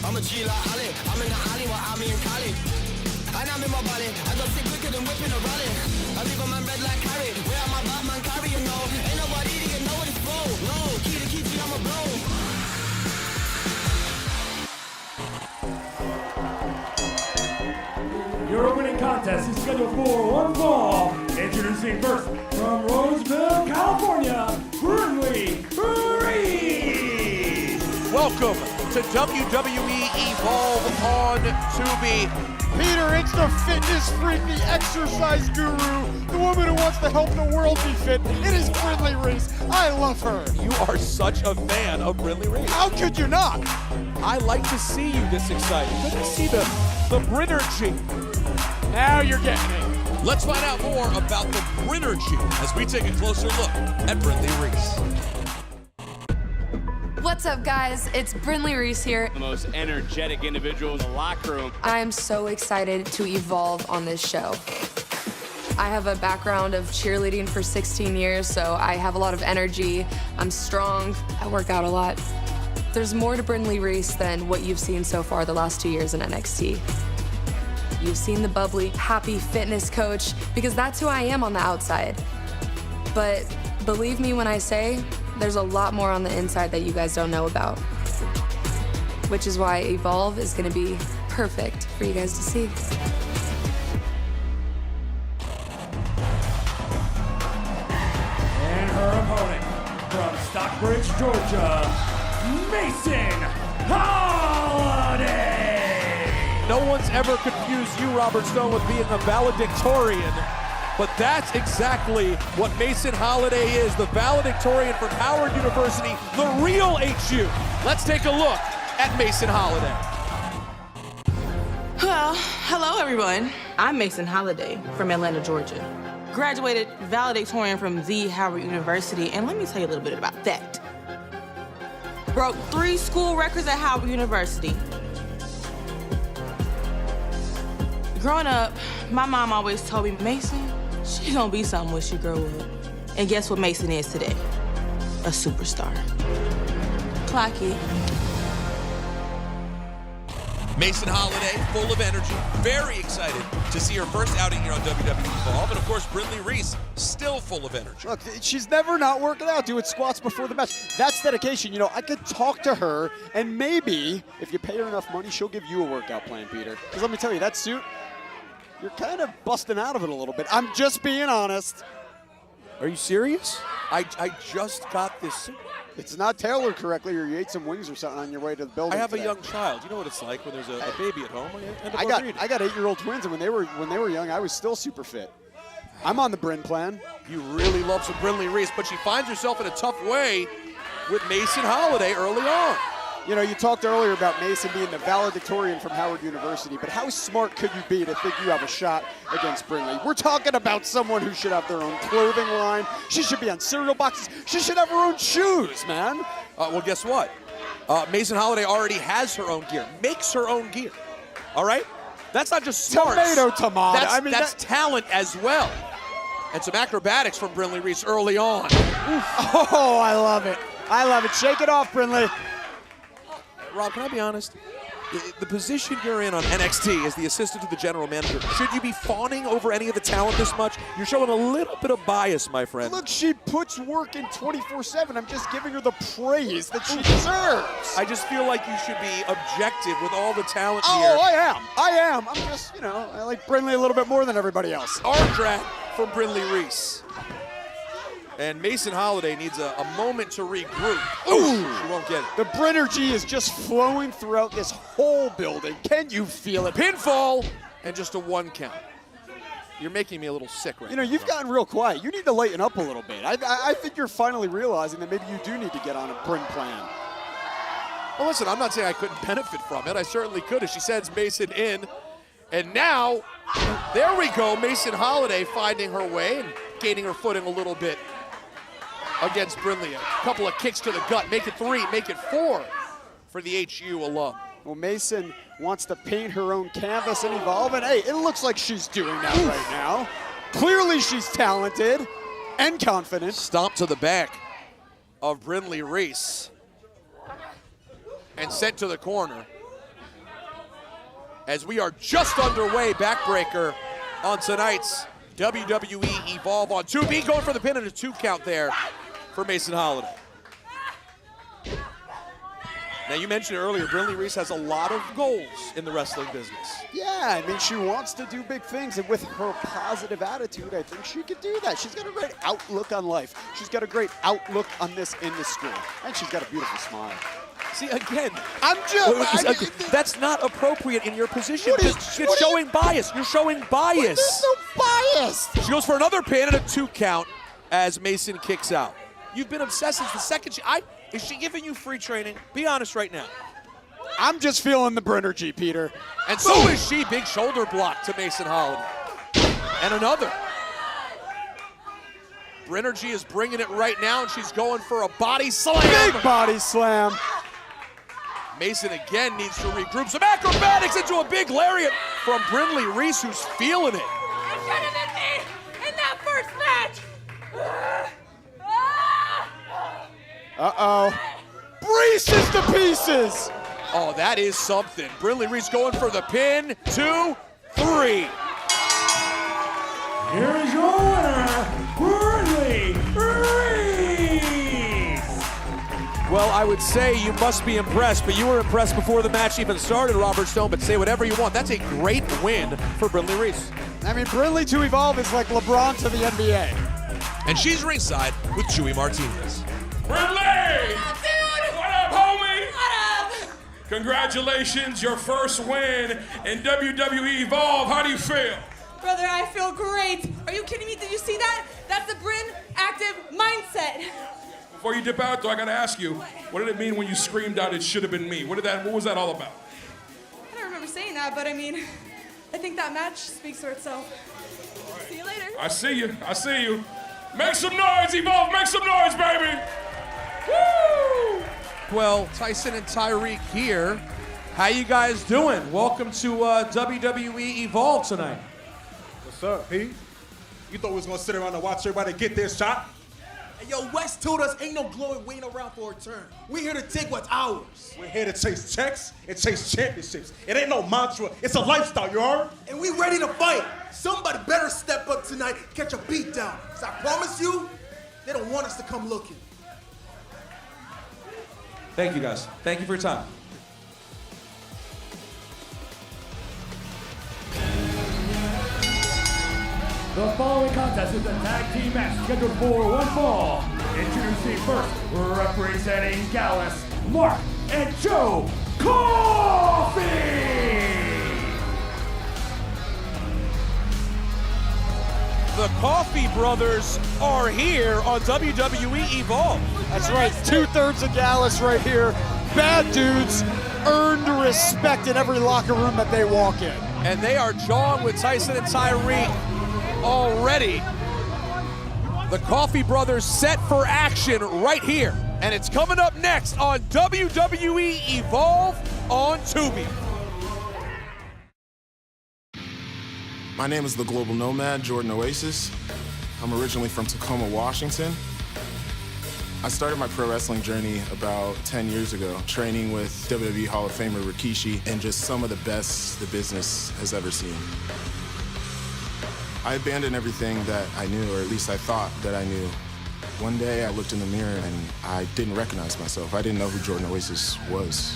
I'm a G like Ali. I'm in the alley while I'm in Cali. And I'm in my body. I don't sit quicker than whipping a rally. I leave a man red like carry. Where am I Batman carry, you know? Ain't nobody to get know what it's for. No, key to key, I'm a bro. Your opening contest is scheduled for one fall. Introducing first from Roseville, California, Brindley Reese. Welcome to WWE Evolve on Tubi. Peter, it's the fitness freak, the exercise guru, the woman who wants to help the world be fit. It is Brindley Reese. I love her. You are such a fan of Brindley Reese. How could you not? I like to see you this excited. Good to see the Brinnergy. Now you're getting it. Let's find out more about the Brinnergy as we take a closer look at Brindley Reese. What's up, guys? It's Brindley Reese here. The most energetic individual in the locker room. I'm so excited to evolve on this show. I have a background of cheerleading for 16 years, so I have a lot of energy. I'm strong. I work out a lot. There's more to Brindley Reese than what you've seen so far the last 2 years in NXT. You've seen the bubbly, happy fitness coach, because that's who I am on the outside. But believe me when I say, there's a lot more on the inside that you guys don't know about. Which is why Evolve is gonna be perfect for you guys to see. And her opponent from Stockbridge, Georgia, Mason Holiday. No one's ever confused you, Robert Stone, with being a valedictorian. But that's exactly what Mason Holiday is, the valedictorian from Howard University, the real HU. Let's take a look at Mason Holiday. Well, hello everyone. I'm Mason Holiday from Atlanta, Georgia. Graduated valedictorian from the Howard University, and let me tell you a little bit about that. Broke 3 school records at Howard University. Growing up, my mom always told me, Mason, she gonna be something when she grow up. And guess what Mason is today? A superstar. Clock it. Mason Holiday, full of energy, very excited to see her first outing here on WWE Evolve. And of course, Brindley Reese, still full of energy. Look, she's never not working out, doing squats before the match. That's dedication. You know, I could talk to her, and maybe, if you pay her enough money, she'll give you a workout plan, Peter. Because let me tell you, that suit, you're kind of busting out of it a little bit. I'm just being honest. Are you serious? I just got this. It's not tailored correctly, or you ate some wings or something on your way to the building. I have today. a young child. You know what it's like when there's a baby at home. I got 8-year-old twins, and when they were young, I was still super fit. I'm on the Bryn plan. You really love some Brindley Reese, but she finds herself in a tough way with Mason Holiday early on. You know, you talked earlier about Mason being the valedictorian from Howard University, but how smart could you be to think you have a shot against Brindley? We're talking about someone who should have their own clothing line. She should be on cereal boxes. She should have her own shoes, man. Well, guess what? Mason Holiday already has her own gear, makes her own gear. All right? That's not just smarts. Tomato. That's talent as well. And some acrobatics from Brindley Reese early on. Oh, I love it. I love it. Shake it off, Brindley. Rob, can I be honest? The position you're in on NXT as the assistant to the general manager, should you be fawning over any of the talent this much? You're showing a little bit of bias, my friend. Look, she puts work in 24/7. I'm just giving her the praise that she deserves. I just feel like you should be objective with all the talent here. Oh, I am. I'm just, you know, I like Brindley a little bit more than everybody else. Arm drag from Brindley Reese. And Mason Holiday needs a moment to regroup. Ooh, she won't get it. The Brinnergy is just flowing throughout this whole building. Can you feel it? Pinfall and just a 1 count. You're making me a little sick right now. You know, you've gotten real quiet. You need to lighten up a little bit. I think you're finally realizing that maybe you do need to get on a Bryn plan. Well, listen, I'm not saying I couldn't benefit from it. I certainly could as she sends Mason in. And now, there we go. Mason Holiday finding her way and gaining her footing a little bit against Brindley. A couple of kicks to the gut. Make it 3, make it 4 for the HU alum. Well, Mason wants to paint her own canvas and evolve, and hey, it looks like she's doing that right now. Clearly she's talented and confident. Stomp to the back of Brindley Reese and sent to the corner. as we are just underway. Backbreaker on tonight's WWE Evolve on Tubi. Going for the pin and a 2 count there for Mason Holiday. Now, you mentioned earlier, Brinley Reese has a lot of goals in the wrestling business. Yeah, I mean, she wants to do big things, and with her positive attitude, I think she could do that. She's got a great outlook on life. She's got a great outlook on this industry, and she's got a beautiful smile. See, again, That's not appropriate in your position. You're showing bias. You're showing bias. There's no bias. She goes for another pin and a 2 count as Mason kicks out. You've been obsessed since the second is she giving you free training? Be honest right now. I'm just feeling the Brinnergy, Peter. And so is she. Big shoulder block to Mason Holiday. And another. Brinnergy is bringing it right now, and she's going for a body slam. Big body slam. Mason again needs to regroup. Some acrobatics into a big lariat from Brinley Reese, who's feeling it. It should have been me in that first match. Uh-oh. Reese's to pieces. Oh, that is something. Brinley Reese going for the pin. 2, 3. Here is your winner, Brinley Reese. Well, I would say you must be impressed, but you were impressed before the match even started, Robert Stone, but say whatever you want. That's a great win for Brinley Reese. I mean, Brinley to Evolve is like LeBron to the NBA. And she's ringside with Chewy Martinez. Brinley! Dude! What up, homie? What up? Congratulations, your first win in WWE Evolve. How do you feel? Brother, I feel great. Are you kidding me? Did you see that? That's the Bryn active mindset. Before you dip out, though, I gotta ask you, what did it mean when you screamed out, "It should have been me"? What was that all about? I don't remember saying that, but I mean, I think that match speaks for itself. See you later. I see you. I see you. Make some noise, Evolve. Make some noise, baby. Woo! Well, Tyson and Tyreek here. How you guys doing? Welcome to WWE Evolve tonight. What's up, Pete? You thought we was gonna sit around and watch everybody get their shot? Hey, yo, West told us ain't no glory waiting around for a turn. We here to take what's ours. We're here to chase checks and chase championships. It ain't no mantra, it's a lifestyle, you heard? And we ready to fight. Somebody better step up tonight, catch a beat down. Cause I promise you, they don't want us to come looking. Thank you, guys. Thank you for your time. The following contest is a tag team match scheduled for 1 fall. Introducing first, representing Gallus, Mark and Joe Coffey. The Coffey brothers are here on WWE Evolve. That's right, 2/3 of Gallus right here. Bad dudes, earned respect in every locker room that they walk in. And they are jawing with Tyson and Tyreek already. The Coffey brothers set for action right here. And it's coming up next on WWE Evolve on Tubi. My name is the Global Nomad, Jordan Oasis. I'm originally from Tacoma, Washington. I started my pro wrestling journey about 10 years ago, training with WWE Hall of Famer Rikishi and just some of the best the business has ever seen. I abandoned everything that I knew, or at least I thought that I knew. One day I looked in the mirror and I didn't recognize myself. I didn't know who Jordan Oasis was.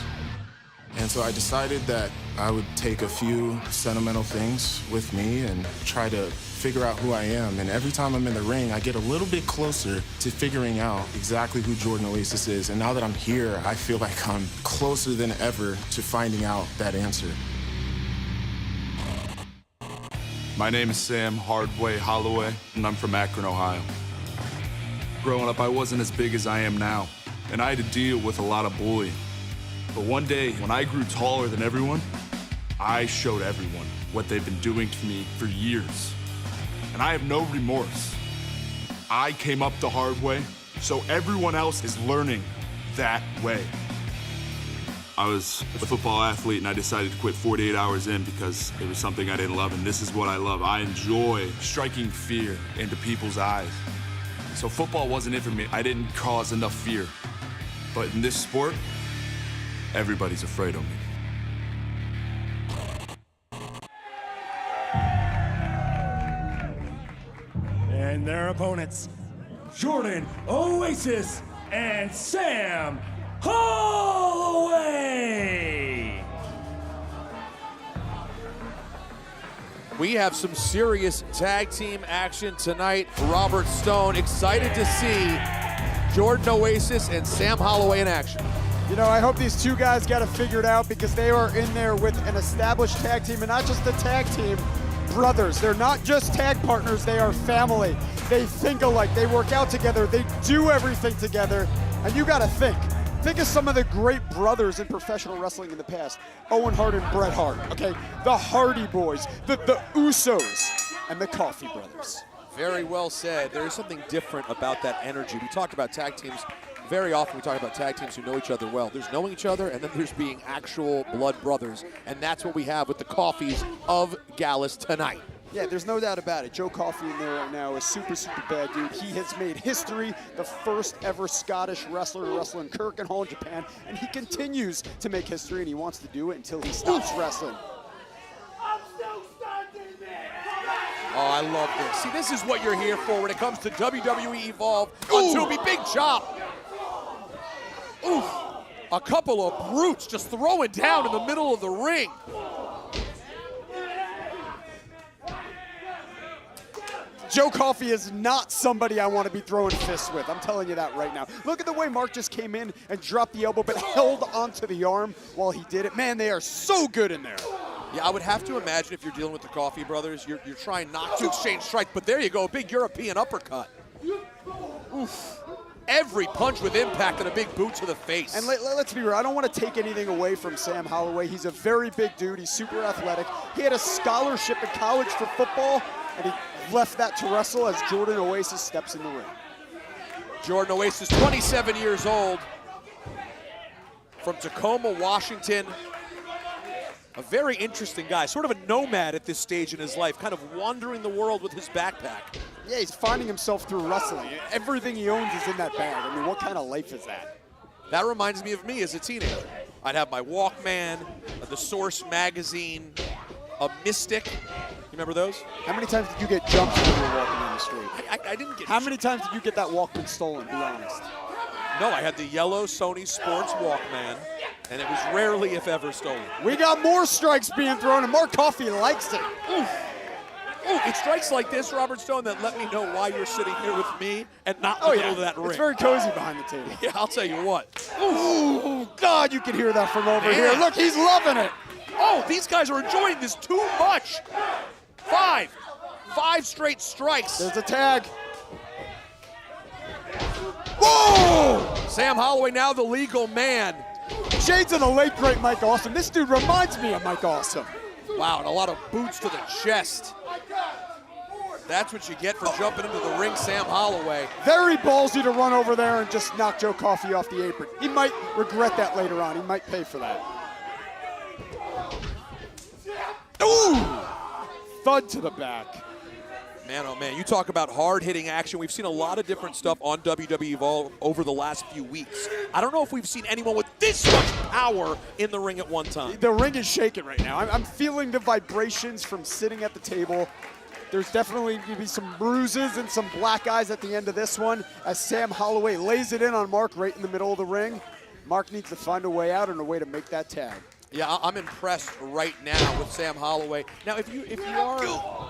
And so I decided that I would take a few sentimental things with me and try to figure out who I am. And every time I'm in the ring, I get a little bit closer to figuring out exactly who Jordan Oasis is. And now that I'm here, I feel like I'm closer than ever to finding out that answer. My name is Sam Hardway Holloway, and I'm from Akron, Ohio. Growing up, I wasn't as big as I am now, and I had to deal with a lot of bullying. But one day, when I grew taller than everyone, I showed everyone what they've been doing to me for years. And I have no remorse. I came up the hard way, so everyone else is learning that way. I was a football athlete, and I decided to quit 48 hours in because it was something I didn't love, and this is what I love. I enjoy striking fear into people's eyes. So football wasn't it for me. I didn't cause enough fear. But in this sport, everybody's afraid of me. And their opponents, Jordan Oasis and Sam Holloway. We have some serious tag team action tonight. Robert Stone, excited to see Jordan Oasis and Sam Holloway in action. You know, I hope these two guys got it figured out because they are in there with an established tag team, and not just a tag team, brothers. They're not just tag partners, they are family. They think alike, they work out together, they do everything together, and you gotta think. Think of some of the great brothers in professional wrestling in the past. Owen Hart and Bret Hart, okay? The Hardy Boys, the Usos, and the Coffey Brothers. Very well said. There is something different about that energy. We talked about tag teams. Very often we talk about tag teams who know each other well. There's knowing each other, and then there's being actual blood brothers, and that's what we have with the Coffeys of Gallus tonight. Yeah, there's no doubt about it. Joe Coffey in there right now is super, super bad, dude. He has made history, the first ever Scottish wrestler to wrestle in Korakuen in Japan, and he continues to make history, and he wants to do it until he stops wrestling. Oh, I love this. See, this is what you're here for when it comes to WWE Evolve on Tubi. Big chop. Oof. A couple of brutes just throwing down in the middle of the ring. Joe Coffey is not somebody I want to be throwing fists with. I'm telling you that right now. Look at the way Mark just came in and dropped the elbow, but held onto the arm while he did it. Man, they are so good in there. Yeah, I would have to imagine if you're dealing with the Coffey brothers, you're trying not to exchange strikes, but there you go, a big European uppercut. Oof. Every punch with impact and a big boot to the face. And let's be real, I don't want to take anything away from Sam Holloway. He's a very big dude, he's super athletic. He had a scholarship in college for football, and he left that to wrestle as Jordan Oasis steps in the ring. Jordan Oasis, 27 years old, from Tacoma, Washington. A very interesting guy, sort of a nomad at this stage in his life, kind of wandering the world with his backpack. Yeah, he's finding himself through wrestling. Everything he owns is in that bag. I mean, what kind of life is that? That reminds me of me as a teenager. I'd have my Walkman, the Source magazine, a Mystic. You remember those? How many times did you get jumped when you were walking down the street? I didn't get. How many times did you get that Walkman stolen, be honest? No, I had the yellow Sony Sports Walkman, and it was rarely, if ever, stolen. We got more strikes being thrown, and Mark Coffey likes it. Ooh, it's strikes like this, Robert Stone, that let me know why you're sitting here with me and not in the middle of that ring. It's very cozy behind the table. Yeah, I'll tell you what. Ooh, God, you can hear that from over here. Look, he's loving it. Oh, these guys are enjoying this too much. Five straight strikes. There's a tag. Whoa! Sam Holloway now the legal man. Shades of the late, great Mike Awesome. This dude reminds me of Mike Awesome. Wow, and a lot of boots to the chest. That's what you get for jumping into the ring, Sam Holloway. Very ballsy to run over there and just knock Joe Coffey off the apron. He might regret that later on. He might pay for that. Ooh! Thud to the back. Man, oh man, you talk about hard-hitting action. We've seen a lot of different stuff on WWE Evolve over the last few weeks. I don't know if we've seen anyone with this much power in the ring at one time. The ring is shaking right now. I'm feeling the vibrations from sitting at the table. There's definitely going to be some bruises and some black eyes at the end of this one as Sam Holloway lays it in on Mark right in the middle of the ring. Mark needs to find a way out and a way to make that tag. Yeah, I'm impressed right now with Sam Holloway. Now, if you are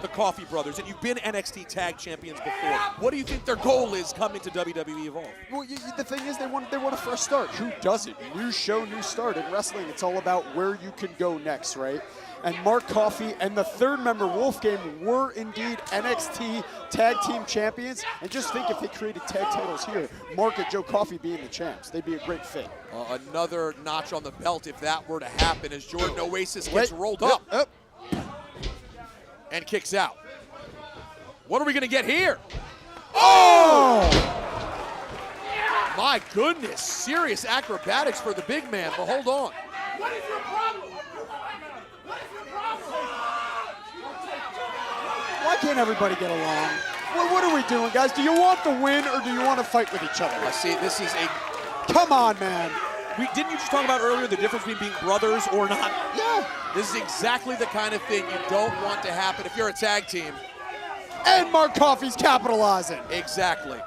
the Coffey brothers and you've been NXT Tag Champions before, what do you think their goal is coming to WWE Evolve? Well, the thing is, they want a fresh start. Who doesn't? New show, new start. In wrestling, it's all about where you can go next, right? And Mark Coffey and the third member, Wolfgang, were indeed NXT Tag Team Champions. And just think if they created tag titles here, Mark and Joe Coffey being the champs, they'd be a great fit. Another notch on the belt if that were to happen as Jordan Oasis gets rolled up and kicks out. What are we going to get here? Oh! My goodness, serious acrobatics for the big man, but hold on. What is your problem? Why can't everybody get along? What are we doing, guys? Do you want the win or do you want to fight with each other? I see, this is a... Come on, man. Didn't you just talk about earlier the difference between being brothers or not? Yeah. This is exactly the kind of thing you don't want to happen if you're a tag team. And Mark Coffey's capitalizing. Exactly.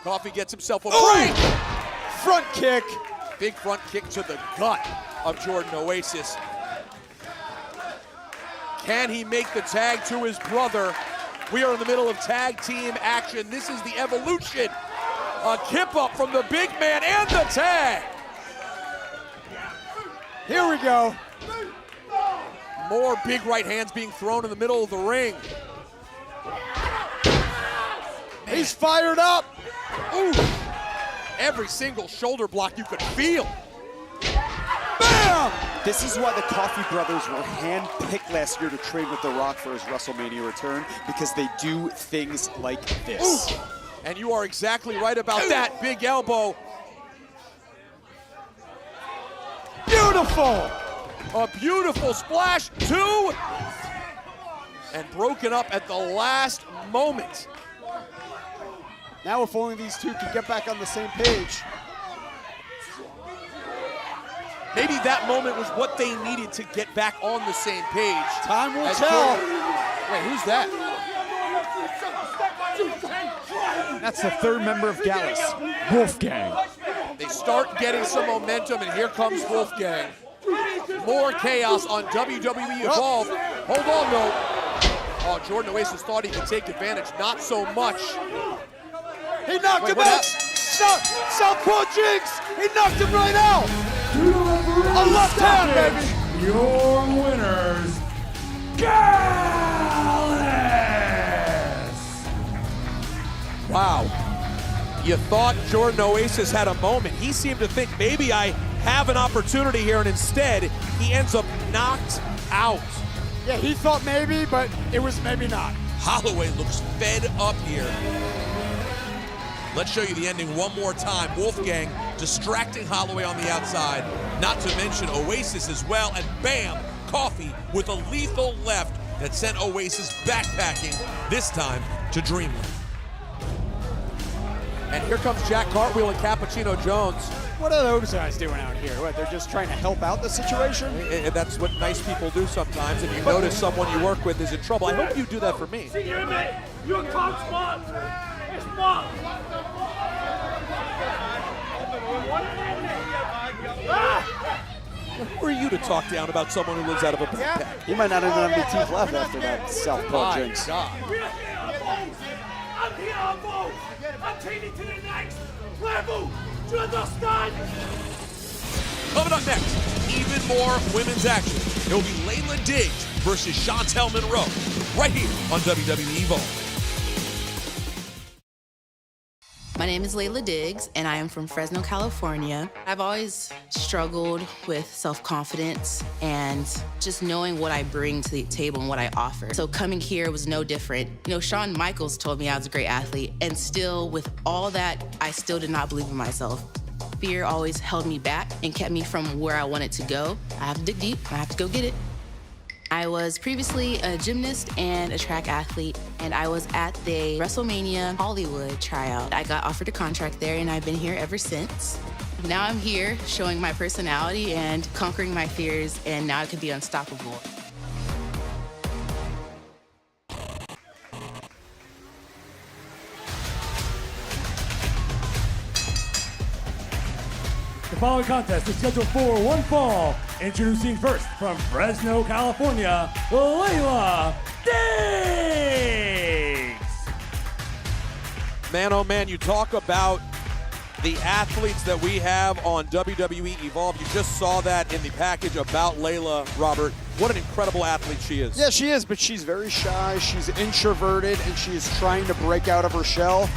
Coffey gets himself a break. Front kick. Big front kick to the gut of Jordan Oasis. Can he make the tag to his brother? We are in the middle of tag team action. This is the Evolution. A kip up from the big man and the tag. Here we go. More big right hands being thrown in the middle of the ring. He's fired up. Ooh. Every single shoulder block you could feel. Bam! This is why the Coffey brothers were handpicked last year to train with The Rock for his WrestleMania return, because they do things like this. Ooh. And you are exactly right about that. Big elbow. Beautiful! A beautiful splash, 2. And broken up at the last moment. Now if only these two could get back on the same page. Maybe that moment was what they needed to get back on the same page. Time will tell. Wait, who's that? That's the third member of Gallus, Wolfgang. They start getting some momentum, and here comes Wolfgang. More chaos on WWE Evolve. Hold on, though. Oh, Jordan Oasis thought he could take advantage. Not so much. He knocked him out. Southpaw Jigs. He knocked him right out. A left hand, baby. Your winners, Gallus. Wow. You thought Jordan Oasis had a moment. He seemed to think maybe I have an opportunity here, and instead he ends up knocked out. Yeah, he thought maybe, but it was maybe not. Holloway looks fed up here. Let's show you the ending one more time. Wolfgang distracting Holloway on the outside, not to mention Oasis as well, and bam, Coffey with a lethal left that sent Oasis backpacking, this time to Dreamland. And here comes Jack Cartwheel and Cappuccino Jones. What are those guys doing out here? What, they're just trying to help out the situation? And that's what nice people do sometimes, and you notice someone you work with is in trouble. I hope you do that for me. See you, mate. You're Coach Mark. It's Mark. Who are you to talk down about someone who lives out of a backpack? He might not even have any teeth left after that Southpaw Jinx. God. I'm here on board. I'm taking it to the next level. Do you understand? Coming up next, even more women's action. It will be Layla Diggs versus Chantel Monroe, right here on WWE Evolve. My name is Layla Diggs, and I am from Fresno, California. I've always struggled with self-confidence and just knowing what I bring to the table and what I offer. So coming here was no different. You know, Shawn Michaels told me I was a great athlete, and still, with all that, I still did not believe in myself. Fear always held me back and kept me from where I wanted to go. I have to dig deep. I have to go get it. I was previously a gymnast and a track athlete, and I was at the WrestleMania Hollywood tryout. I got offered a contract there, and I've been here ever since. Now I'm here showing my personality and conquering my fears, and now I can be unstoppable. The following contest is scheduled for one fall. Introducing first from Fresno, California, Layla Diggs. Man, oh man, you talk about the athletes that we have on WWE Evolve. You just saw that in the package about Layla, Robert. What an incredible athlete she is. Yeah, she is, but she's very shy. She's introverted, and she is trying to break out of her shell.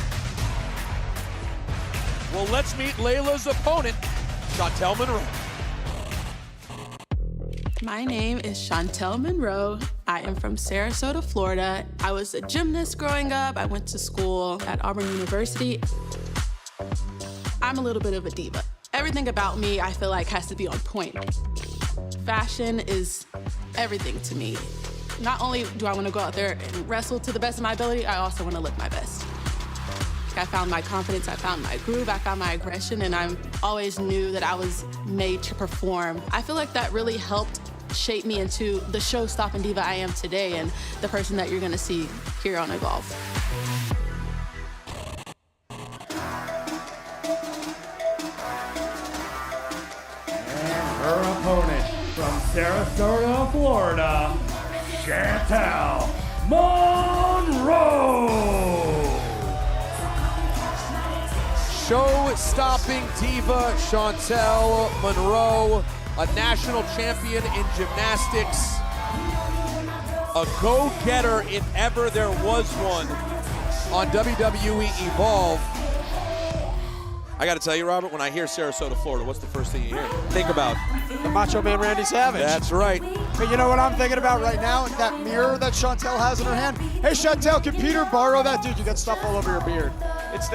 Well, let's meet Layla's opponent, Chantel Monroe. My name is Chantel Monroe. I am from Sarasota, Florida. I was a gymnast growing up. I went to school at Auburn University. I'm a little bit of a diva. Everything about me, I feel like, has to be on point. Fashion is everything to me. Not only do I want to go out there and wrestle to the best of my ability, I also want to look my best. I found my confidence, I found my groove, I found my aggression, and I always knew that I was made to perform. I feel like that really helped shaped me into the show-stopping diva I am today and the person that you're gonna see here on Evolve. Her opponent from Sarasota, Florida, Chantel Monroe. Show-stopping diva Chantel Monroe, a national champion in gymnastics, a go-getter if ever there was one on WWE Evolve. I got to tell you, Robert, when I hear Sarasota, Florida, what's the first thing you hear? Think about the Macho Man Randy Savage. That's right. But you know what I'm thinking about right now? That mirror that Chantel has in her hand. Hey, Chantel, can Peter borrow that? Dude, you got stuff all over your beard. It's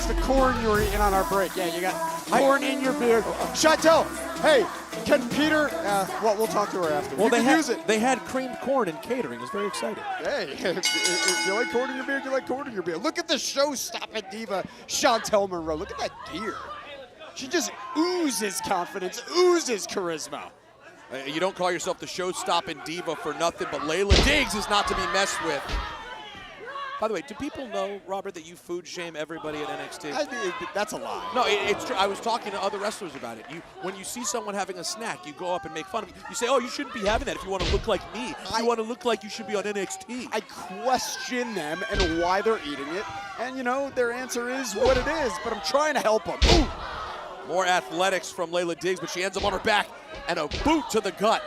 the corn you were eating on our break. Yeah, you got corn in your beard. Chantel, hey, can Peter? Well, we'll talk to her after. Well, use it. They had creamed corn in catering. It was very exciting. Hey, if you like corn in your beard, you like corn in your beard. Look at the show-stopping diva, Chantel Monroe. Look at that gear. She just oozes confidence, oozes charisma. You don't call yourself the show-stopping diva for nothing, but Layla Diggs is not to be messed with. By the way, do people know, Robert, that you food shame everybody at NXT? That's a lie. No, it's true. I was talking to other wrestlers about it. When you see someone having a snack, you go up and make fun of it. You say, oh, you shouldn't be having that if you want to look like me. You want to look like you should be on NXT. I question them and why they're eating it. And, you know, their answer is what it is, but I'm trying to help them. Ooh. More athletics from Layla Diggs, but she ends up on her back and a boot to the gut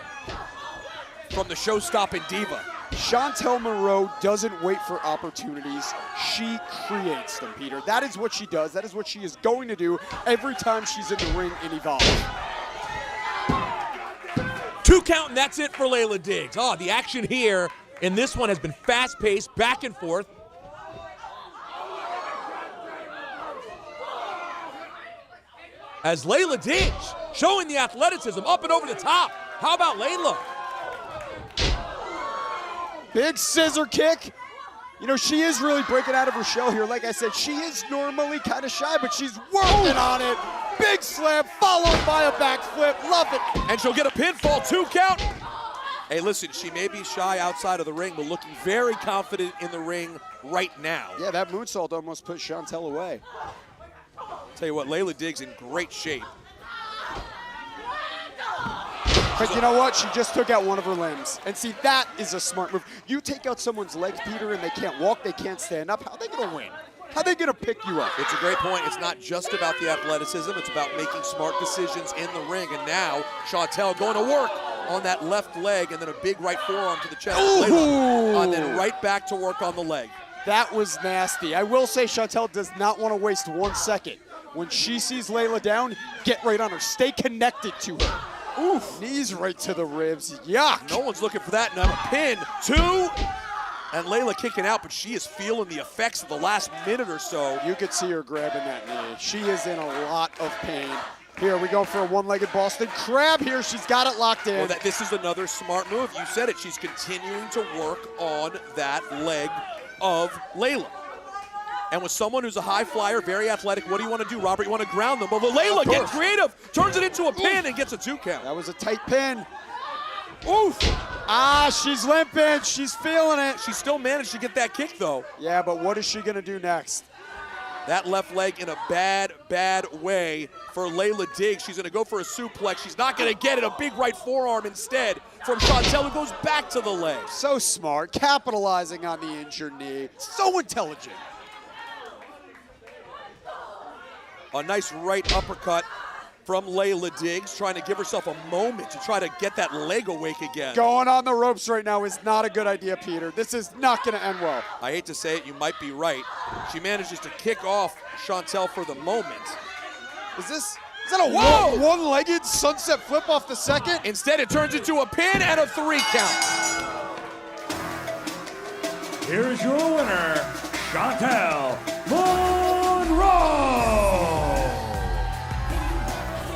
from the show-stopping diva. Chantel Monroe doesn't wait for opportunities. She creates them, Peter. That is what she does. That is what she is going to do every time she's in the ring in Evolve. 2 count, and that's it for Layla Diggs. Oh, the action here in this one has been fast-paced, back and forth. As Layla Diggs showing the athleticism up and over the top. How about Layla? Big scissor kick. You know, she is really breaking out of her shell here. Like I said, she is normally kind of shy, but she's working on it. Big slam followed by a backflip. Love it. And she'll get a pinfall, 2 count. Hey, listen, she may be shy outside of the ring, but looking very confident in the ring right now. Yeah, that moonsault almost put Chantel away. Tell you what, Layla Diggs in great shape. But you know what? She just took out one of her limbs. And see, that is a smart move. You take out someone's legs, Peter, and they can't walk, they can't stand up. How are they going to win? How are they going to pick you up? It's a great point. It's not just about the athleticism. It's about making smart decisions in the ring. And now, Chantel going to work on that left leg and then a big right forearm to the chest. Layla, and then right back to work on the leg. That was nasty. I will say Chantel does not want to waste 1 second. When she sees Layla down, get right on her. Stay connected to her. Oof, knees right to the ribs. Yuck. No one's looking for that. Now a pin, 2. And Layla kicking out, but she is feeling the effects of the last minute or so. You could see her grabbing that knee. She is in a lot of pain. Here we go for a one-legged Boston Crab here. She's got it locked in. Well, this is another smart move. You said it. She's continuing to work on that leg of Layla. And with someone who's a high flyer, very athletic, what do you want to do, Robert? You want to ground them. But Layla gets creative, turns it into a pin and gets a 2 count. That was a tight pin. Oof. Ah, she's limping. She's feeling it. She still managed to get that kick, though. Yeah, but what is she going to do next? That left leg in a bad, bad way for Layla Diggs. She's going to go for a suplex. She's not going to get it. A big right forearm instead from Chantel, who goes back to the leg. So smart, capitalizing on the injured knee. So intelligent. A nice right uppercut from Layla Diggs, trying to give herself a moment to try to get that leg awake again. Going on the ropes right now is not a good idea, Peter. This is not going to end well. I hate to say it, you might be right. She manages to kick off Chantel for the moment. Is that a one-legged sunset flip off the second? Instead, it turns into a pin and a 3 count. Here's your winner, Chantel Monroe.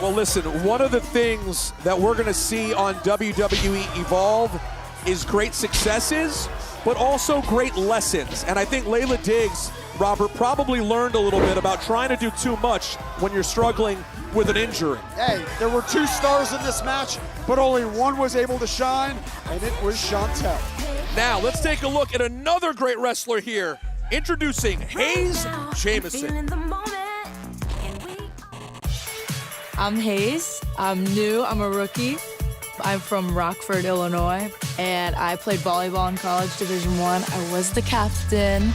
Well, listen, one of the things that we're going to see on WWE Evolve is great successes, but also great lessons. And I think Layla Diggs, Robert, probably learned a little bit about trying to do too much when you're struggling with an injury. Hey, there were 2 stars in this match, but only one was able to shine, and it was Chantel. Now, let's take a look at another great wrestler here. Introducing Hayes Jamison. I'm Hayes. I'm new. I'm a rookie. I'm from Rockford, Illinois, and I played volleyball in college, Division I. I was the captain.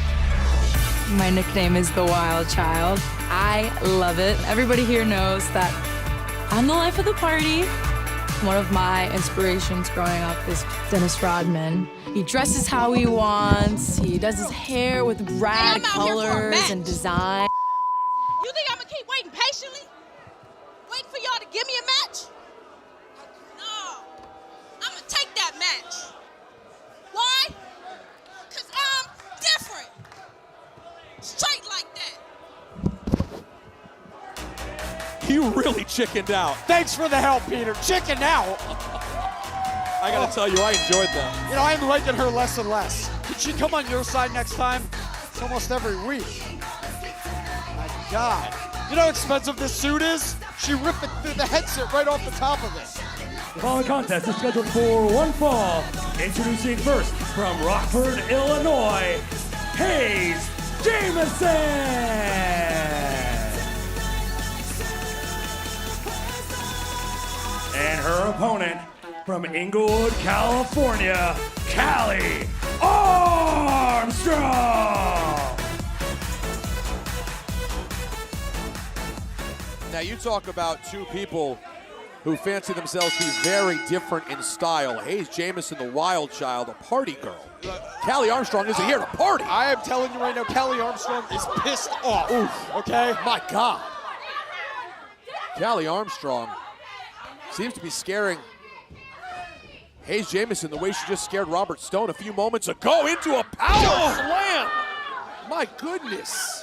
My nickname is the Wild Child. I love it. Everybody here knows that I'm the life of the party. One of my inspirations growing up is Dennis Rodman. He dresses how he wants. He does his hair with rad colors and design. You think I'm gonna keep waiting patiently? Waiting for y'all to give me a match? No, I'm gonna take that match. Why? Because I'm different. Straight like that. You really chickened out. Thanks for the help, Peter. Chickened out. I gotta tell you, I enjoyed that. You know, I'm liking her less and less. Could she come on your side next time? It's almost every week. My God. You know how expensive this suit is? She ripped the headset right off the top of it. The following contest is scheduled for one fall. Introducing first from Rockford, Illinois, Hayes Jamison. And her opponent from Inglewood, California, Callie Armstrong. Now you talk about 2 people who fancy themselves to be very different in style. Hayes Jamison, the Wild Child, a party girl. Callie Armstrong isn't here to party. I am telling you right now, Callie Armstrong is pissed off. Oof, okay? My God. Callie Armstrong seems to be scaring Hayes Jamison the way she just scared Robert Stone a few moments ago into a power slam. My goodness.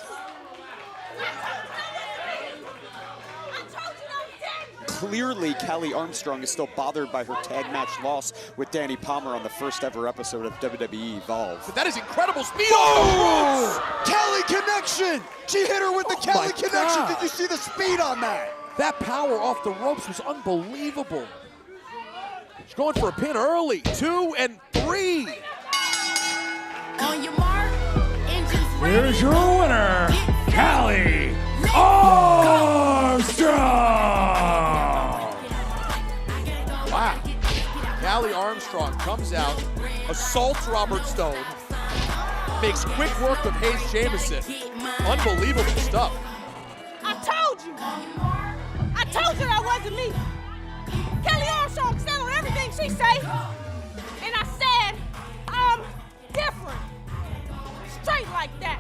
Clearly, Callie Armstrong is still bothered by her tag match loss with Danny Palmer on the first ever episode of WWE Evolve. But that is incredible speed. Oh! Callie connection! She hit her with the Callie my connection. God. Did you see the speed on that? That power off the ropes was unbelievable. She's going for a pin early. 2 and 3. On your mark, Here's your winner, Callie Armstrong. Wow. Callie Armstrong comes out, assaults Robert Stone, makes quick work of Hayes Jamison. Unbelievable stuff. I told you that wasn't me. Kelly Armstrong said on everything she say, and I said, I'm different. Straight like that.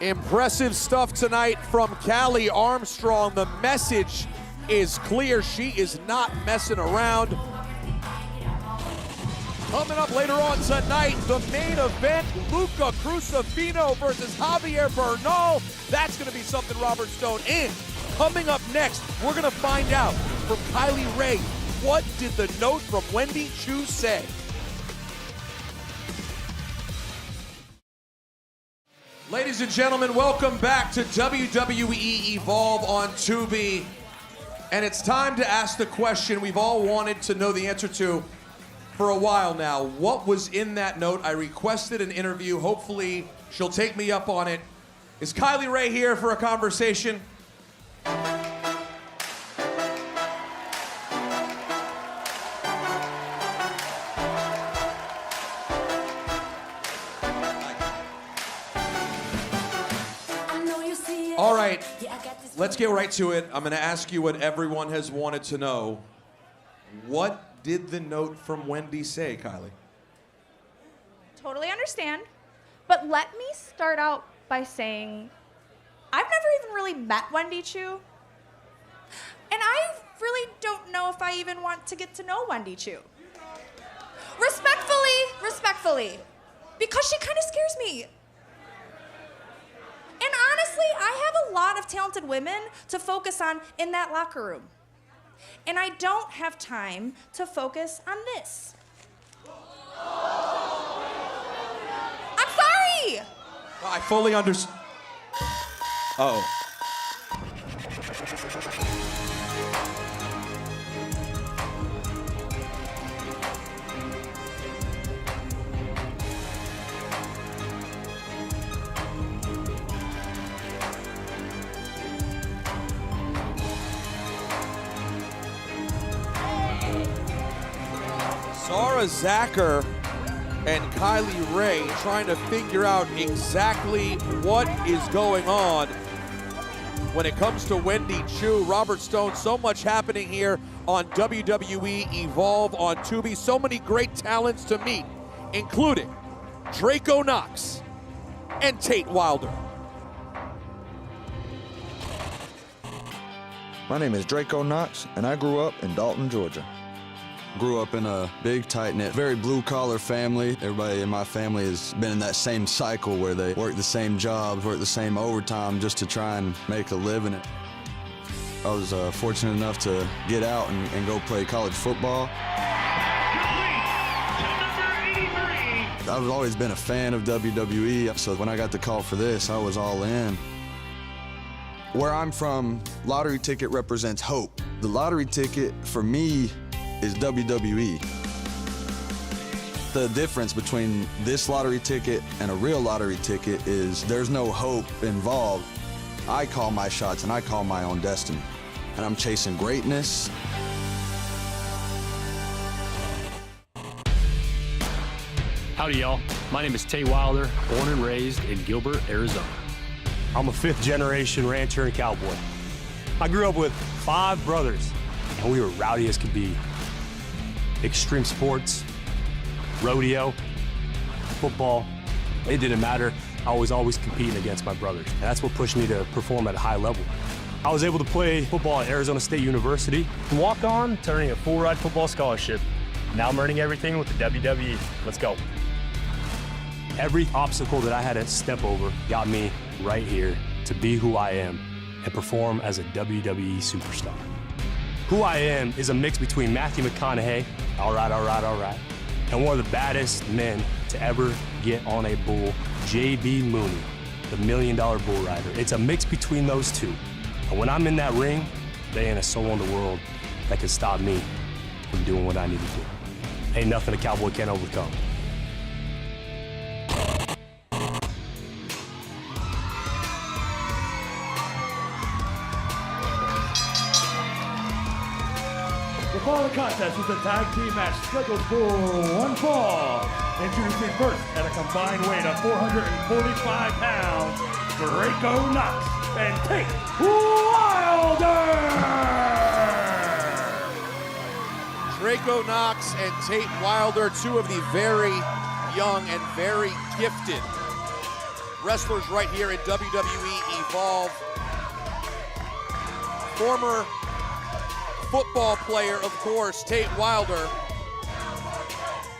Impressive stuff tonight from Callie Armstrong. The message is clear. She is not messing around. Coming up later on tonight, the main event, Luca Crucifino versus Javier Bernal. That's going to be something Robert Stone in. Coming up next, we're going to find out from Kylie Rae, what did the note from Wendy Choo say? Ladies and gentlemen, welcome back to WWE Evolve on Tubi. And it's time to ask the question we've all wanted to know the answer to for a while now. What was in that note? I requested an interview. Hopefully, she'll take me up on it. Is Kylie Rae here for a conversation? All right, let's get right to it. I'm going to ask you what everyone has wanted to know. What did the note from Wendy say, Kylie? Totally understand, but let me start out by saying I've never even really met Wendy Choo, and I really don't know if I even want to get to know Wendy Choo. Respectfully, because she kind of scares me. And honestly, I have a lot of talented women to focus on in that locker room. And I don't have time to focus on this. I fully understand. Oh. Zara Zacher and Kylie Ray trying to figure out exactly what is going on when it comes to Wendy Choo. Robert Stone, so much happening here on WWE Evolve on Tubi. So many great talents to meet, including Draco Knox and Tate Wilder. My name is Draco Knox, and I grew up in Dalton, Georgia. Grew up in a big, tight-knit, very blue-collar family. Everybody in my family has been in that same cycle where they work the same jobs, work the same overtime just to try and make a living. I was fortunate enough to get out and go play college football. I've always been a fan of WWE, so when I got the call for this, I was all in. Where I'm from, lottery ticket represents hope. The lottery ticket, for me, is WWE. The difference between this lottery ticket and a real lottery ticket is there's no hope involved. I call my shots and I call my own destiny. And I'm chasing greatness. Howdy, y'all. My name is Tate Wilder, born and raised in Gilbert, Arizona. I'm a fifth-generation rancher and cowboy. I grew up with 5 brothers, and we were rowdy as could be. Extreme sports, rodeo, football, it didn't matter. I was always competing against my brothers, and that's what pushed me to perform at a high level. I was able to play football at Arizona State University, walk on, turning a full-ride football scholarship. Now I'm earning everything with the WWE. Let's go. Every obstacle that I had to step over got me right here to be who I am and perform as a WWE superstar. Who I am is a mix between Matthew McConaughey, all right, and one of the baddest men to ever get on a bull, J.B. Mooney, the $1 Million Bull Rider. It's a mix between those two. And when I'm in that ring, there ain't a soul in the world that can stop me from doing what I need to do. Ain't nothing a cowboy can't overcome. The following contest is a tag team match scheduled for one fall. Introducing first at a combined weight of 445 pounds, Draco Knox and Tate Wilder! Draco Knox and Tate Wilder, two of the very young and very gifted wrestlers right here in WWE Evolve. Former football player, of course, Tate Wilder.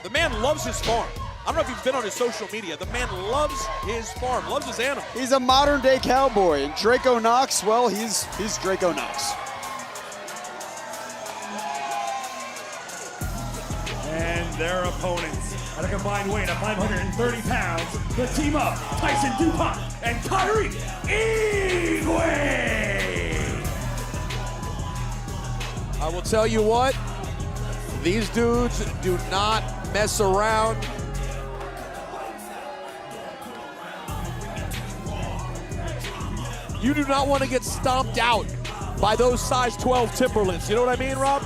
The man loves his farm. I don't know if you've been on his social media. The man loves his farm, loves his animals. He's a modern-day cowboy, and Draco Knox, well, he's Draco Knox. And their opponents at a combined weight of 530 pounds, the team of Tyson DuPont and Tyreek Igwe. I will tell you what, these dudes do not mess around. You do not want to get stomped out by those size 12 Timberlands. You know what I mean, Rob?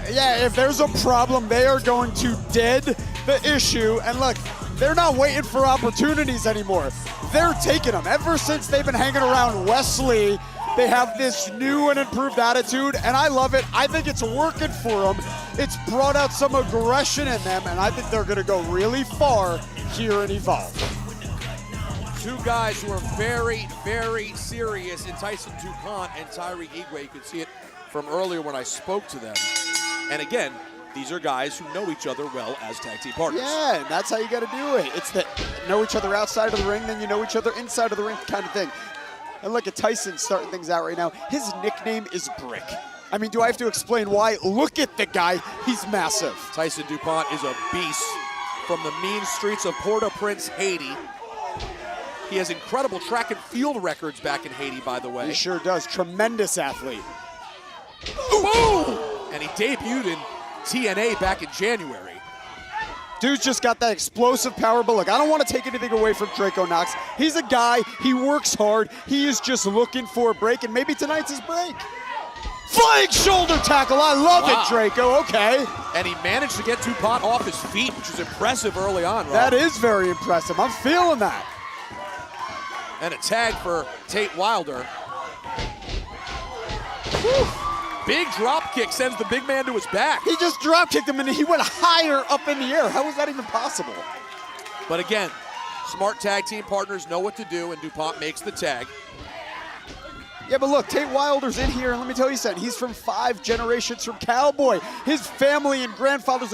Yeah, if there's a problem, they are going to dead the issue. And look, they're not waiting for opportunities anymore. They're taking them. Ever since they've been hanging around Wesley, they have this new and improved attitude, and I love it. I think it's working for them. It's brought out some aggression in them, and I think they're going to go really far here in Evolve. Two guys who are very, very serious in Tyson DuPont and Tyreek Igwe. You can see it from earlier when I spoke to them. And again, these are guys who know each other well as tag team partners. Yeah, and that's how you got to do it. It's that know each other outside of the ring, then you know each other inside of the ring kind of thing. And look at Tyson starting things out right now. His nickname is Brick. I mean, do I have to explain why? Look at the guy. He's massive. Tyson DuPont is a beast from the mean streets of Port-au-Prince, Haiti. He has incredible track and field records back in Haiti, by the way. He sure does. Tremendous athlete. Boom! And he debuted in TNA back in January. Dude's just got that explosive power, but look, I don't want to take anything away from Draco Knox. He's a guy, he works hard, he is just looking for a break, and maybe tonight's his break. Flying shoulder tackle, I love it, Draco, okay. And he managed to get Dupont off his feet, which is impressive early on, Rob. That is very impressive, I'm feeling that. And a tag for Tate Wilder. Whew. Big drop kick sends the big man to his back. He just drop kicked him and he went higher up in the air. How was that even possible? But again, smart tag team partners know what to do, and Dupont makes the tag. Yeah, but look, Tate Wilder's in here, and let me tell you something. He's from 5 generations from Cowboy. His family and grandfathers,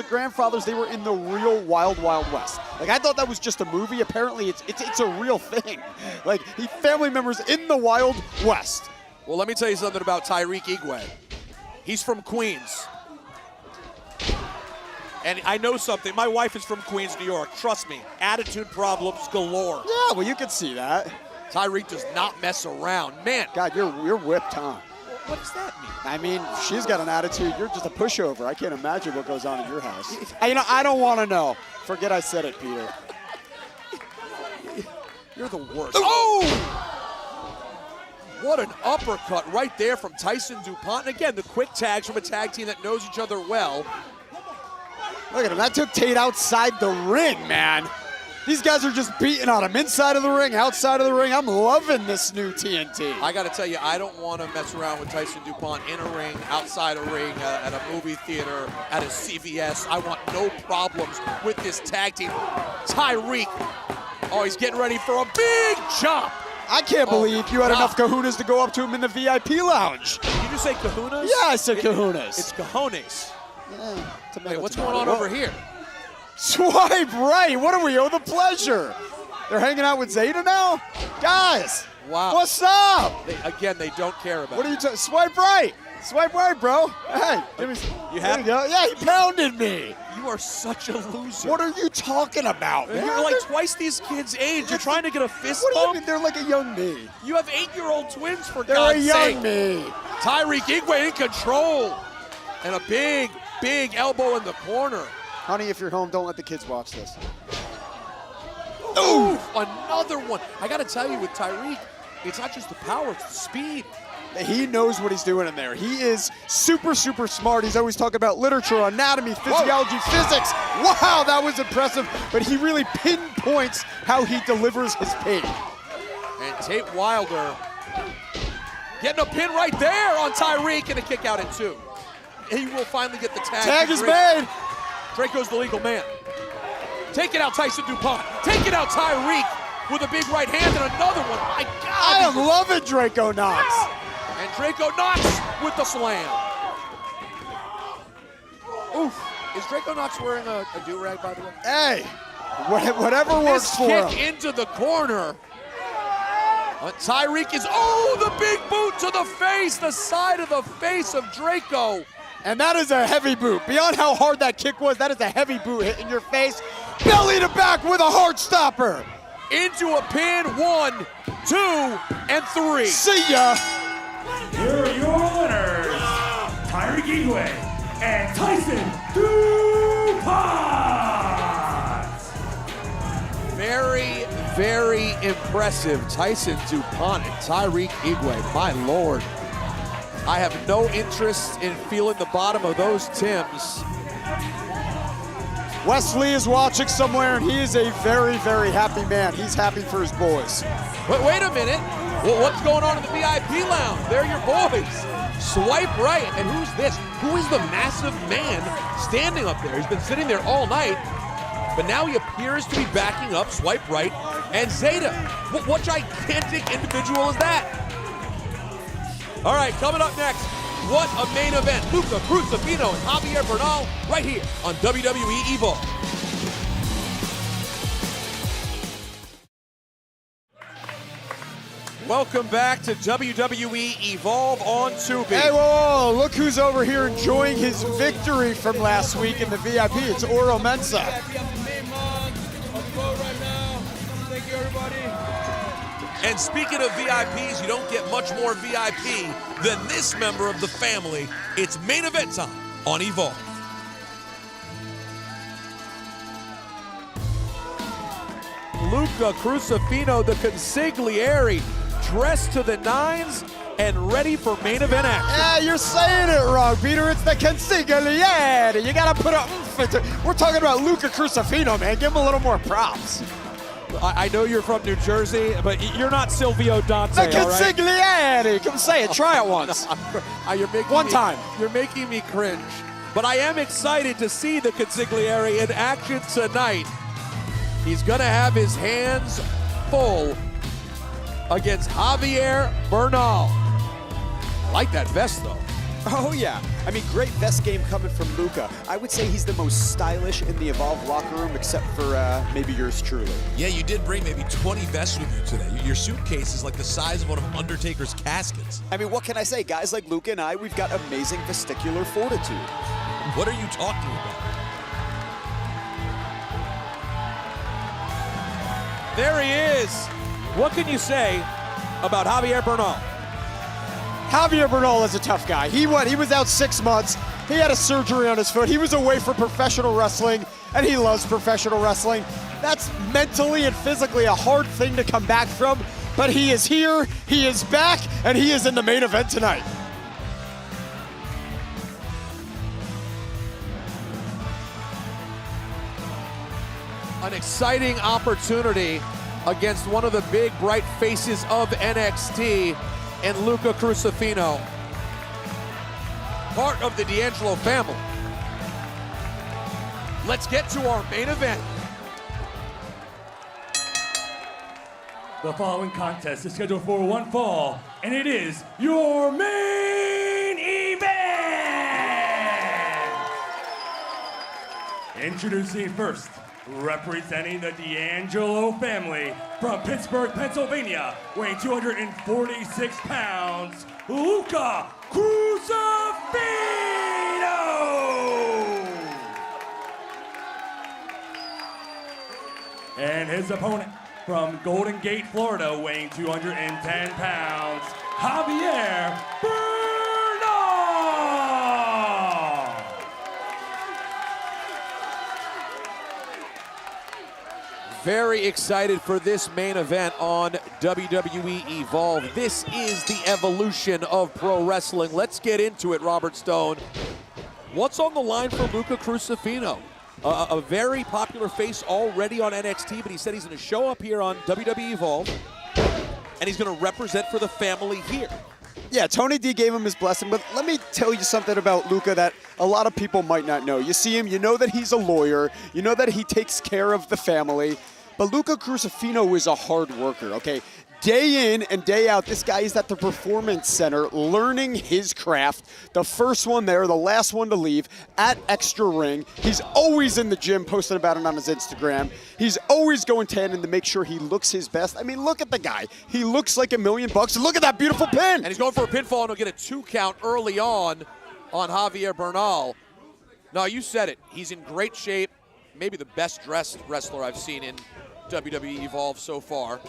they were in the real Wild Wild West. Like, I thought that was just a movie. Apparently, it's a real thing. Like, he family members in the Wild West. Well, let me tell you something about Tyreek Igwe. He's from Queens. And I know something. My wife is from Queens, New York. Trust me, attitude problems galore. Yeah, well, you can see that. Tyreek does not mess around. Man. God, you're whipped, huh? What does that mean? I mean, she's got an attitude. You're just a pushover. I can't imagine what goes on in your house. I don't want to know. Forget I said it, Peter. You're the worst. Oh! What an uppercut right there from Tyson Dupont. And again, the quick tags from a tag team that knows each other well. Look at him. That took Tate outside the ring, man. These guys are just beating on him. Inside of the ring, outside of the ring. I'm loving this new TNT. I got to tell you, I don't want to mess around with Tyson Dupont in a ring, outside a ring, at a movie theater, at a CVS. I want no problems with this tag team. Tyreek. Oh, he's getting ready for a big chop. I can't believe you had enough kahunas to go up to him in the VIP lounge. Did you just say kahunas? Yeah, I said kahunas. It's cojones. Yeah, Wait, what's going on over here? Swipe right. What do we owe the pleasure? They're hanging out with Zeta now? Guys, wow. What's up? They don't care about What are you talking? Swipe right. Swipe right, bro. Hey, give me. You have? There you go. Yeah, he pounded me. You are such a loser. What are you talking about, man? You're like twice these kids' age. You're trying to get a fist What do bump? you mean? They're like a young me. You have 8-year-old twins, for They're God's a sake. young me. Tyreek Igwe in control. And a big, big elbow in the corner. Honey, if you're home, don't let the kids watch this. Ooh, another one. I got to tell you, with Tyreek, it's not just the power, it's the speed. He knows what he's doing in there. He is super, super smart. He's always talking about literature, anatomy, physiology, physics. Wow, that was impressive. But he really pinpoints how he delivers his pain. And Tate Wilder getting a pin right there on Tyreek, and a kick out at 2. He will finally get the tag. Tag is made. Draco's the legal man. Taking out Tyson Dupont. Taking out Tyreek with a big right hand and another one. My God. I am loving Draco Knox. And Draco Knox with the slam. Oof. Is Draco Knox wearing a do-rag, by the way? Hey, whatever works for him. Kick into the corner. Tyreek is, the big boot to the face, the side of the face of Draco. And that is a heavy boot. Beyond how hard that kick was, that is a heavy boot hitting your face. Belly to back with a heart stopper. Into a pin, 1, 2, and 3. See ya. Here are your winners, Tyreek Igwe and Tyson Dupont. Very, very impressive. Tyson Dupont and Tyreek Igwe, my Lord. I have no interest in feeling the bottom of those Tims. Wesley is watching somewhere, and he is a very, very happy man. He's happy for his boys. But wait a minute. Well, what's going on in the VIP lounge? They're your boys. Swipe right. And who's this? Who is the massive man standing up there? He's been sitting there all night, but now he appears to be backing up Swipe right and Zeta. What gigantic individual is that? All right, coming up next, what a main event. Luca Crucifino and Javier Bernal right here on WWE Evolve. Welcome back to WWE Evolve on Tubi. Hey, whoa, look who's over here enjoying his victory from last week in the VIP. It's Oro Mensah. Thank you, everybody. And speaking of VIPs, you don't get much more VIP than this member of the family. It's main event time on Evolve. Luca Crucifino, the consigliere, dressed to the nines and ready for main event action. Yeah, you're saying it wrong, Peter. It's the consigliere. You got to put a oomph into it. We're talking about Luca Crucifino, man. Give him a little more props. I know you're from New Jersey, but you're not Silvio Dante, The consigliere. Right? Come say it. Try it once. One time. You're making me cringe. But I am excited to see the consigliere in action tonight. He's going to have his hands full against Javier Bernal. I like that vest, though. Oh, yeah. I mean, great vest game coming from Luca. I would say he's the most stylish in the Evolve locker room, except for maybe yours truly. Yeah, you did bring maybe 20 vests with you today. Your suitcase is like the size of one of Undertaker's caskets. I mean, what can I say? Guys like Luca and I, we've got amazing vestibular fortitude. What are you talking about? There he is. What can you say about Javier Bernal? Javier Bernal is a tough guy. He was out 6 months. He had a surgery on his foot. He was away from professional wrestling, and he loves professional wrestling. That's mentally and physically a hard thing to come back from, but he is here, he is back, and he is in the main event tonight. An exciting opportunity against one of the big, bright faces of NXT and Luca Crucifino, part of the D'Angelo family. Let's get to our main event. The following contest is scheduled for one fall, and it is your main event! Introducing first, representing the D'Angelo family from Pittsburgh, Pennsylvania, weighing 246 pounds, Luca Crucifino! And his opponent from Golden Gate, Florida, weighing 210 pounds, Javier Bernal! Very excited for this main event on WWE Evolve. This is the evolution of pro wrestling. Let's get into it, Robert Stone. What's on the line for Luca Crucifino? A very popular face already on NXT, but he said he's going to show up here on WWE Evolve, and he's going to represent for the family here. Yeah, Tony D gave him his blessing, but let me tell you something about Luca that a lot of people might not know. You see him, you know that he's a lawyer, you know that he takes care of the family, but Luca Crucifino is a hard worker, okay? Day in and day out, this guy is at the Performance Center learning his craft. The first one there, the last one to leave at Extra Ring. He's always in the gym posting about it on his Instagram. He's always going tanning to make sure he looks his best. I mean, look at the guy. He looks like $1 million bucks. Look at that beautiful pin. And he's going for a pinfall, and he'll get a 2 count early on Javier Bernal. No, you said it. He's in great shape. Maybe the best dressed wrestler I've seen in WWE Evolve so far.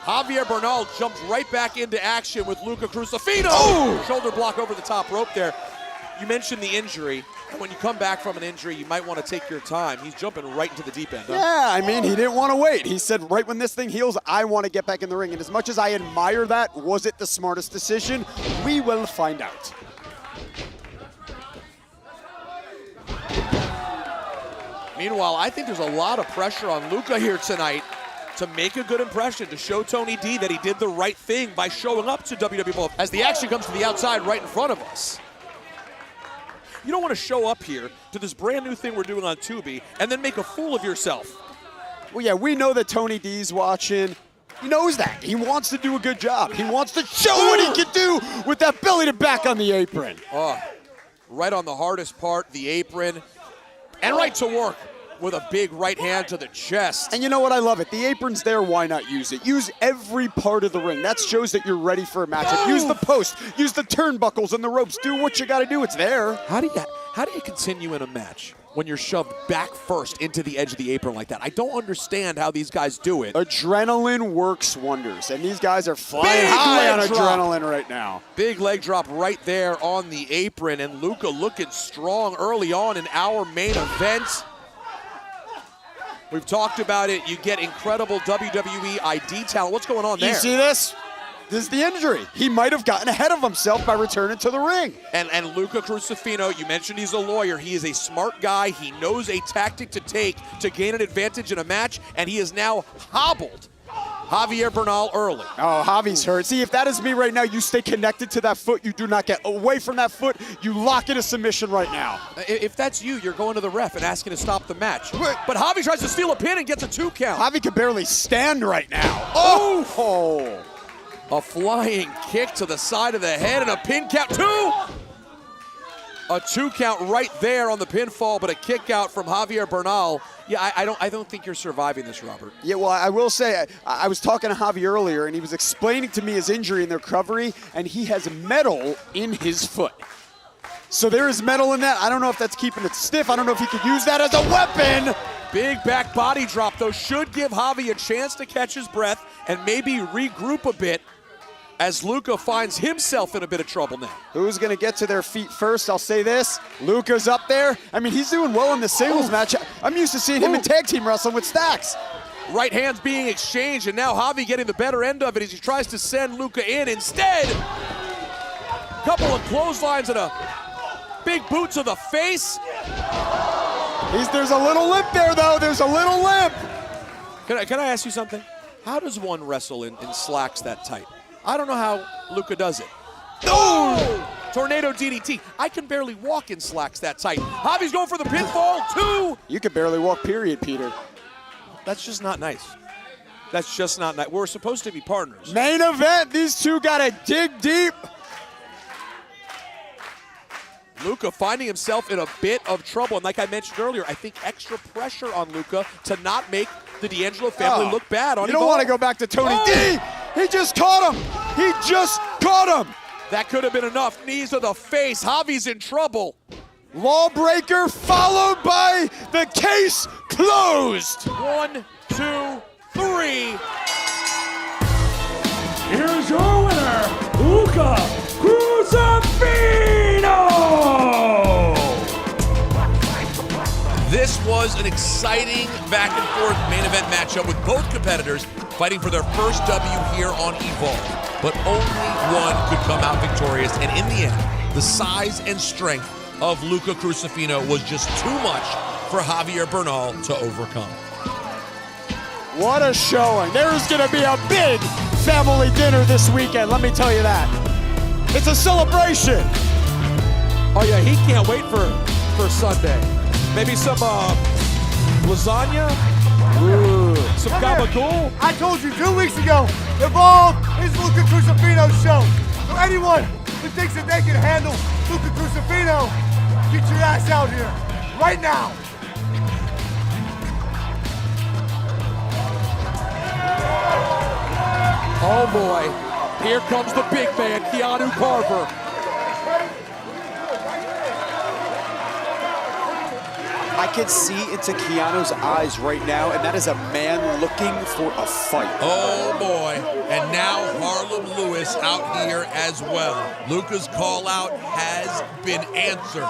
Javier Bernal jumps right back into action with Luca Crucifino. Oh! Shoulder block over the top rope there. You mentioned the injury. And when you come back from an injury, you might want to take your time. He's jumping right into the deep end. Huh? Yeah, I mean, he didn't want to wait. He said, right when this thing heals, I want to get back in the ring. And as much as I admire that, was it the smartest decision? We will find out. Meanwhile, I think there's a lot of pressure on Luca here tonight to make a good impression, to show Tony D that he did the right thing by showing up to WWE Evolve as the action comes to the outside right in front of us. You don't want to show up here to this brand new thing we're doing on Tubi and then make a fool of yourself. Well, yeah, we know that Tony D's watching. He knows that. He wants to do a good job. He wants to show what he can do with that belly to back on the apron. Oh, right on the hardest part, the apron, and right to work with a big right hand to the chest. And you know what? I love it. The apron's there. Why not use it? Use every part of the ring. That shows that you're ready for a matchup. Use the post. Use the turnbuckles and the ropes. Do what you got to do. It's there. How do you continue in a match when you're shoved back first into the edge of the apron like that. I don't understand how these guys do it. Adrenaline works wonders, and these guys are flying Big high on leg drop. adrenaline right now. Big leg drop right there on the apron, and Luca looking strong early on in our main event. We've talked about it. You get incredible WWE ID talent. What's going on there? You see this? This is the injury. He might have gotten ahead of himself by returning to the ring. And Luca Crucifino, you mentioned he's a lawyer. He is a smart guy. He knows a tactic to take to gain an advantage in a match, and he is now hobbled Javier Bernal early. Oh, Javi's hurt. See, if that is me right now, you stay connected to that foot. You do not get away from that foot. You lock in a submission right now. If that's you, you're going to the ref and asking to stop the match. But Javi tries to steal a pin and gets a 2 count. Javi can barely stand right now. Oh! A flying kick to the side of the head and a pin count. 2! A 2 count right there on the pinfall, but a kick out from Javier Bernal. Yeah, I don't think you're surviving this, Robert. Yeah, well, I will say, I was talking to Javi earlier, and he was explaining to me his injury and the recovery, and he has metal in his foot. So there is metal in that. I don't know if that's keeping it stiff. I don't know if he could use that as a weapon. Big back body drop, though, should give Javi a chance to catch his breath and maybe regroup a bit as Luca finds himself in a bit of trouble now. Who's going to get to their feet first? I'll say this. Luca's up there. I mean, he's doing well in the singles match. I'm used to seeing him in tag team wrestling with Stacks. Right hands being exchanged, and now Javi getting the better end of it as he tries to send Luca in. Instead, couple of clotheslines and a big boot to the face. There's a little limp there, though. There's a little limp. Can I ask you something? How does one wrestle in slacks that tight? I don't know how Luca does it. Oh! Tornado DDT. I can barely walk in slacks that tight. Javi's going for the pinfall. 2! You can barely walk, period, Peter. That's just not nice. That's just not nice. We're supposed to be partners. Main event. These two got to dig deep. Luca finding himself in a bit of trouble. And like I mentioned earlier, I think extra pressure on Luca to not make the D'Angelo family look bad on him. You don't want to go back to Tony D. He just caught him. He just caught him. That could have been enough. Knees to the face. Javi's in trouble. Lawbreaker followed by the case closed. 1, 2, 3. Here's your winner, Luca Crucifino! This was an exciting back and forth main event matchup with both competitors fighting for their first W here on Evolve. But only one could come out victorious, and in the end, the size and strength of Luca Crucifino was just too much for Javier Bernal to overcome. What a showing. There's going to be a big family dinner this weekend, let me tell you that. It's a celebration. Oh yeah, he can't wait for Sunday. Maybe some lasagna? Ooh. Some gabagool? I told you 2 weeks ago, Evolve is Luca Crucifino's show. So anyone who thinks that they can handle Luca Crucifino, get your ass out here, right now. Oh boy, here comes the big man, Keanu Carver. I can see into Keanu's eyes right now, and that is a man looking for a fight. Oh boy, and now Harlem Lewis out here as well. Luca's call out has been answered.